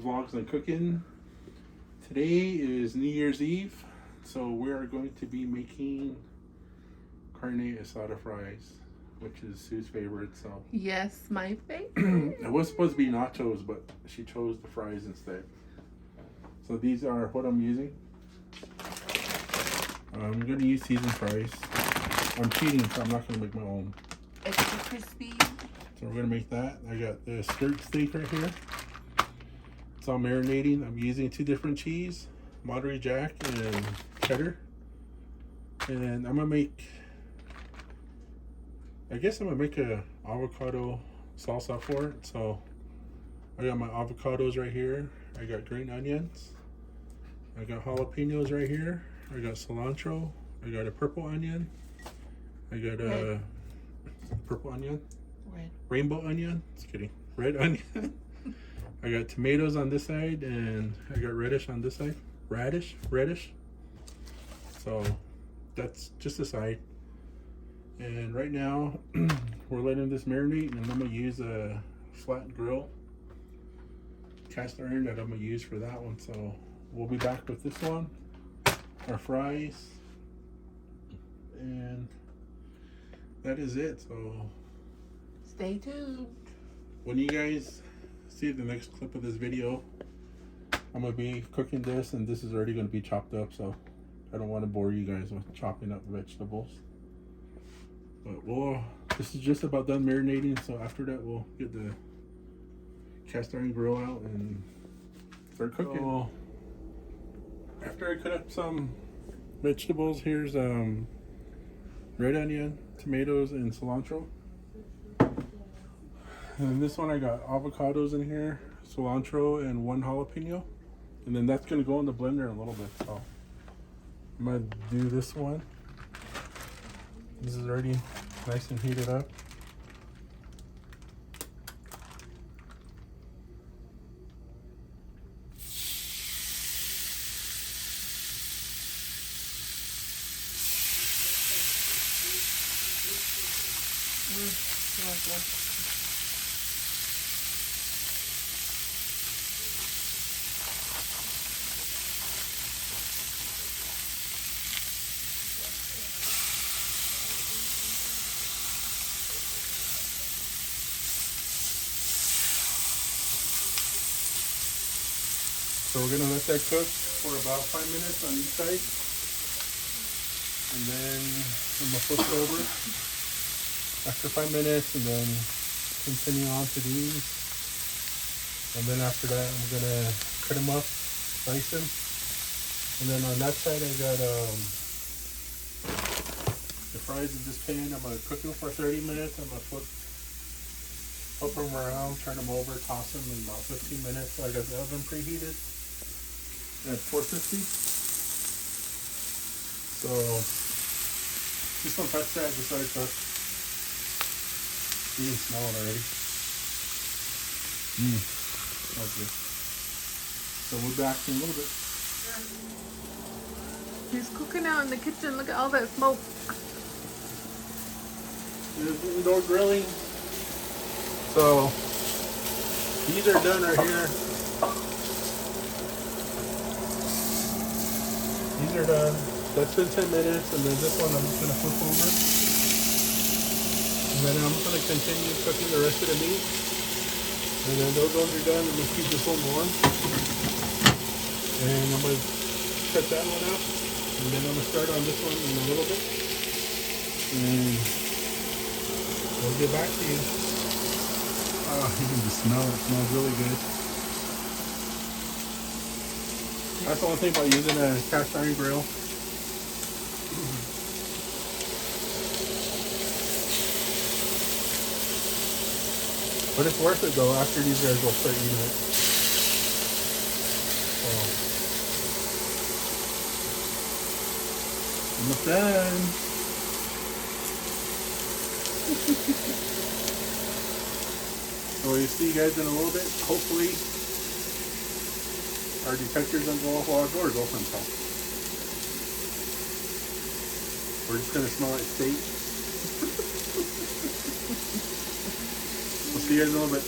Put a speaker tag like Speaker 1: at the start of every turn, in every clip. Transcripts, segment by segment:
Speaker 1: vlogs on cooking. Today is New Year's Eve, so we are going to be making Carne Asada fries, which is Sue's favorite. So
Speaker 2: yes, my favorite.
Speaker 1: it was supposed to be nachos, but she chose the fries instead. So these are what I'm using. I'm going to use seasoned fries. I'm cheating, so I'm not going to make my own.
Speaker 2: Extra crispy.
Speaker 1: So we're going to make that. I got the skirt steak right here. It's all marinating. I'm using 2 different cheese, Monterey Jack and cheddar. And I'm going to make, I guess I'm going to make a avocado salsa for it. So I got my avocados right here. I got green onions. I got jalapeños right here. I got cilantro. I got a purple onion. I got a purple onion.
Speaker 2: Red.
Speaker 1: Rainbow onion. Just kidding. Red onion. I got tomatoes on this side, and I got reddish on this side. Reddish. So that's just a side. And right now, we're letting this marinate, and I'm gonna use a flat grill cast iron that I'm gonna use for that one. So we'll be back with this one, our fries, and that is it. So
Speaker 2: stay tuned.
Speaker 1: When you guys see the next clip of this video, I'm gonna be cooking this, and this is already gonna be chopped up, so I don't want to bore you guys with chopping up vegetables. But this is just about done marinating, so after that we'll get the cast iron grill out and start cooking. So, after I cut up some vegetables, here's red onion, tomatoes, and cilantro. And this one I got avocados in here, cilantro, and 1 jalapeno. And then that's gonna go in the blender in a little bit. So I'm gonna do this one. This is already nice and heated up. So we're gonna let that cook for about 5 minutes on each side. And then I'm gonna flip it over after 5 minutes, and then continue on to these. And then after that, I'm gonna cut them up, slice them. And then on that side, I got the fries in this pan. I'm gonna cook them for 30 minutes. I'm gonna flip them around, turn them over, toss them in about 15 minutes. So I got the oven preheated at 450. So just don't touch that, just let it cook. You can smell it already. Smells good. So we're back in a little bit.
Speaker 2: He's cooking out in the kitchen. Look at all that smoke.
Speaker 1: There's indoor grilling. So these are done right here. These are done. That's been 10 minutes, and then this one I'm just gonna flip over. And then I'm gonna continue cooking the rest of the meat. And then those ones are done, and let's keep this one warm. And I'm gonna cut that one out. And then I'm gonna start on this one in a little bit. And we'll get back to you. Oh, you can just smell it. It smells really good. That's the only thing about using a cast iron grill. But it's worth it though. After these guys will start eating it. Almost done. So we'll see you guys in a little bit. Hopefully our detectors don't go off while our doors open. So we're just gonna smell like steak. We'll see you guys in a little bit.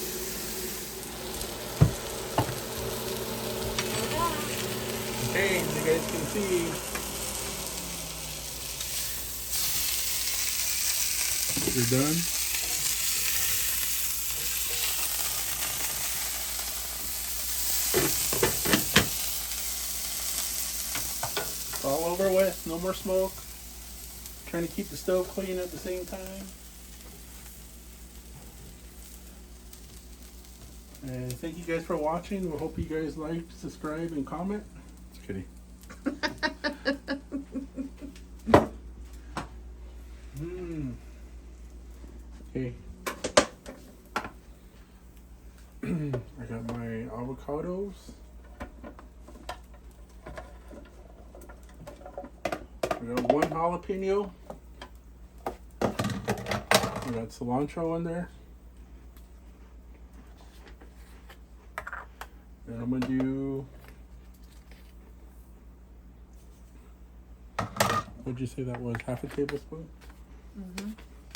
Speaker 1: Okay, as you guys can see, they're done. It's all over with, no more smoke. Trying to keep the stove clean at the same time. And thank you guys for watching. We hope you guys like, subscribe, and comment. Just kidding. Okay. I got my avocados. I got one jalapeno. I got cilantro in there. And I'm gonna do, what'd you say that was? Half a tablespoon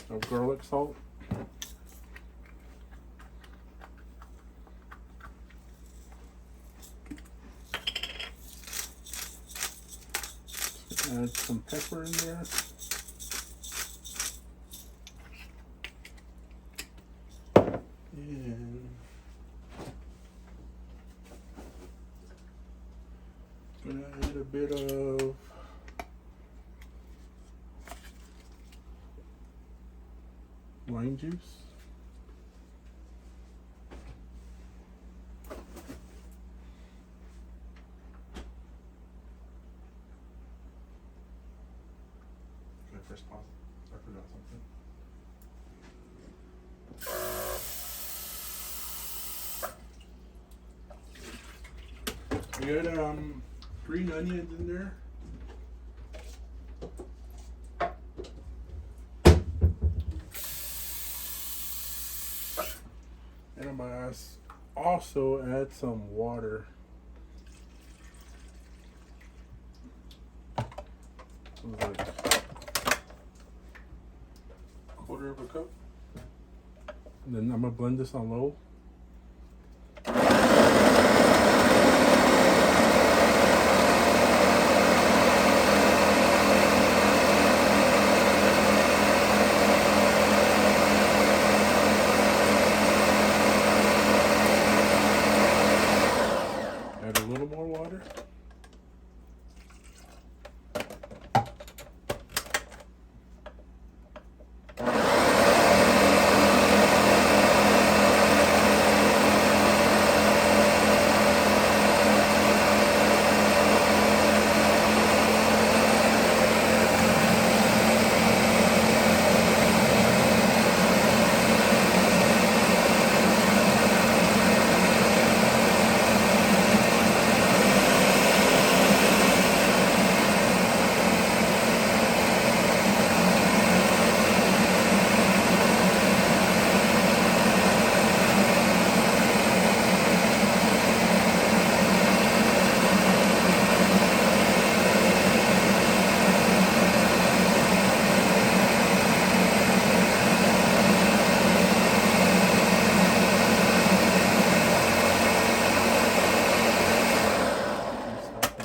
Speaker 1: of garlic salt. Add some pepper in there. And gonna add a bit of lime juice. Okay, first pause. I forgot something. I got green onions in there. And I'm gonna also add some water. Like a quarter of a cup. And then I'm gonna blend this on low. Add a little more water.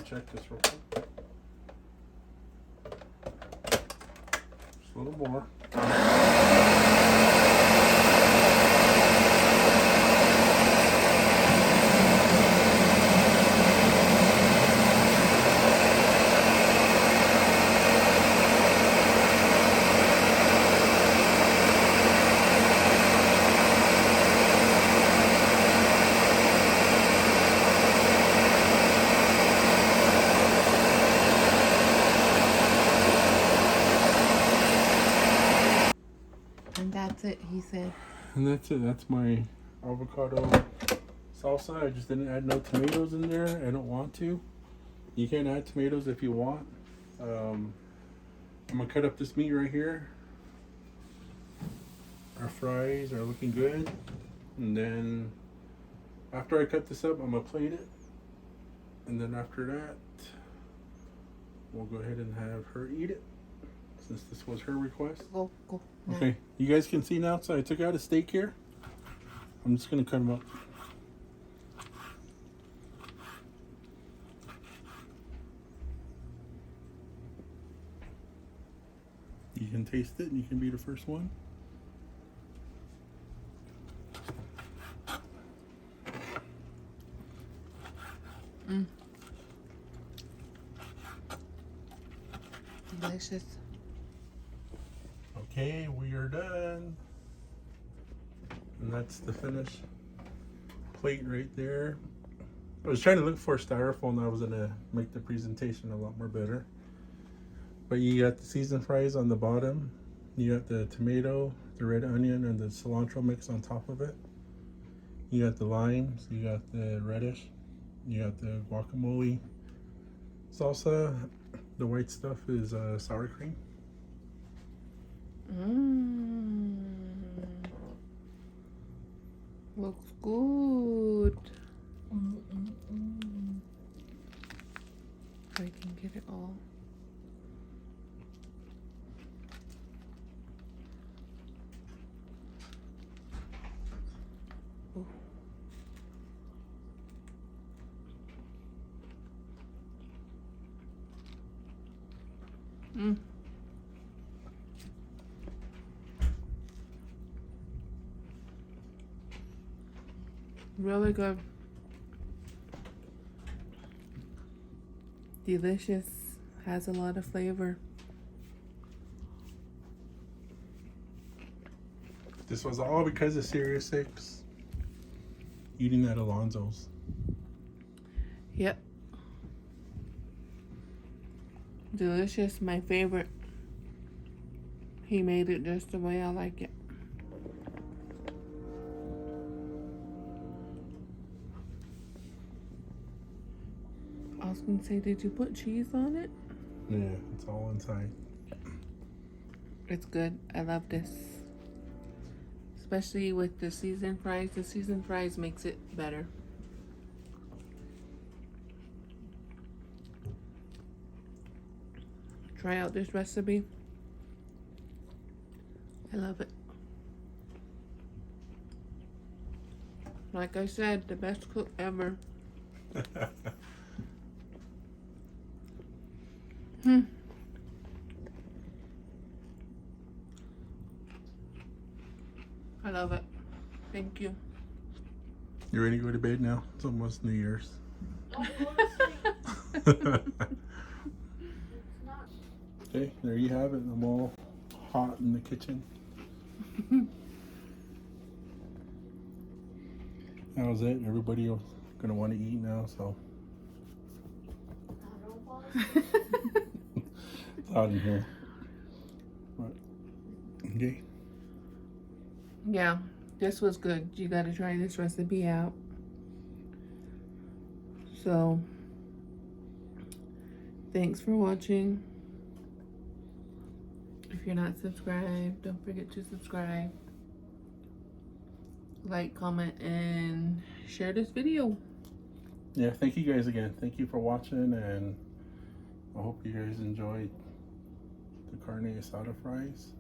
Speaker 1: Check this real quick. Just a little more.
Speaker 2: That's it, he said.
Speaker 1: And that's it. That's my avocado salsa. I just didn't add no tomatoes in there. I don't want to. You can add tomatoes if you want. I'm gonna cut up this meat right here. Our fries are looking good. And then after I cut this up, I'm gonna plate it. And then after that, we'll go ahead and have her eat it, since this was her request.
Speaker 2: Go. No.
Speaker 1: Okay, you guys can see now, so I took out a steak here. I'm just gonna cut them up. taste it and you can be the first one.
Speaker 2: Delicious.
Speaker 1: Okay, we are done. And that's the finished plate right there. I was trying to look for styrofoam that was gonna make the presentation a lot more better. But you got the seasoned fries on the bottom. You got the tomato, the red onion, and the cilantro mix on top of it. You got the limes, you got the radish, you got the guacamole salsa. The white stuff is sour cream.
Speaker 2: Looks good. I can get it all. Ooh. Really good. Delicious. Has a lot of flavor.
Speaker 1: This was all because of Series 6 eating at Alonzo's.
Speaker 2: Yep. Delicious. My favorite. He made it just the way I like it. I was gonna say, did you put cheese on it?
Speaker 1: Yeah, it's all inside.
Speaker 2: It's good. I love this. Especially with the seasoned fries. The seasoned fries makes it better. Try out this recipe. I love it. Like I said, the best cook ever. I love it. Thank you.
Speaker 1: You ready to go to bed now? It's almost New Year's. Okay, there you have it. I'm all hot in the kitchen. That was it. Everybody is gonna want to eat now, so it's hot in here. But, okay.
Speaker 2: Yeah, this was good. You gotta try this recipe out. So, thanks for watching. If you're not subscribed, don't forget to subscribe. Like, comment, and share this video.
Speaker 1: Yeah, thank you guys again. Thank you for watching, and I hope you guys enjoyed the Carne Asada fries.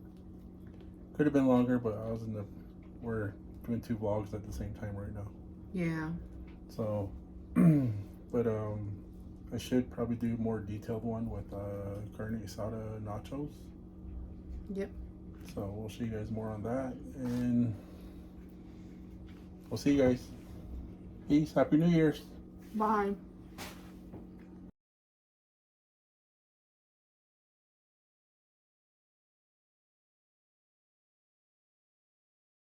Speaker 1: Could have been longer, but we're doing 2 vlogs at the same time right now.
Speaker 2: Yeah.
Speaker 1: So, but I should probably do a more detailed one with Carne Asada nachos.
Speaker 2: Yep.
Speaker 1: So we'll show you guys more on that, and we'll see you guys. Peace. Happy New Year's.
Speaker 2: Bye.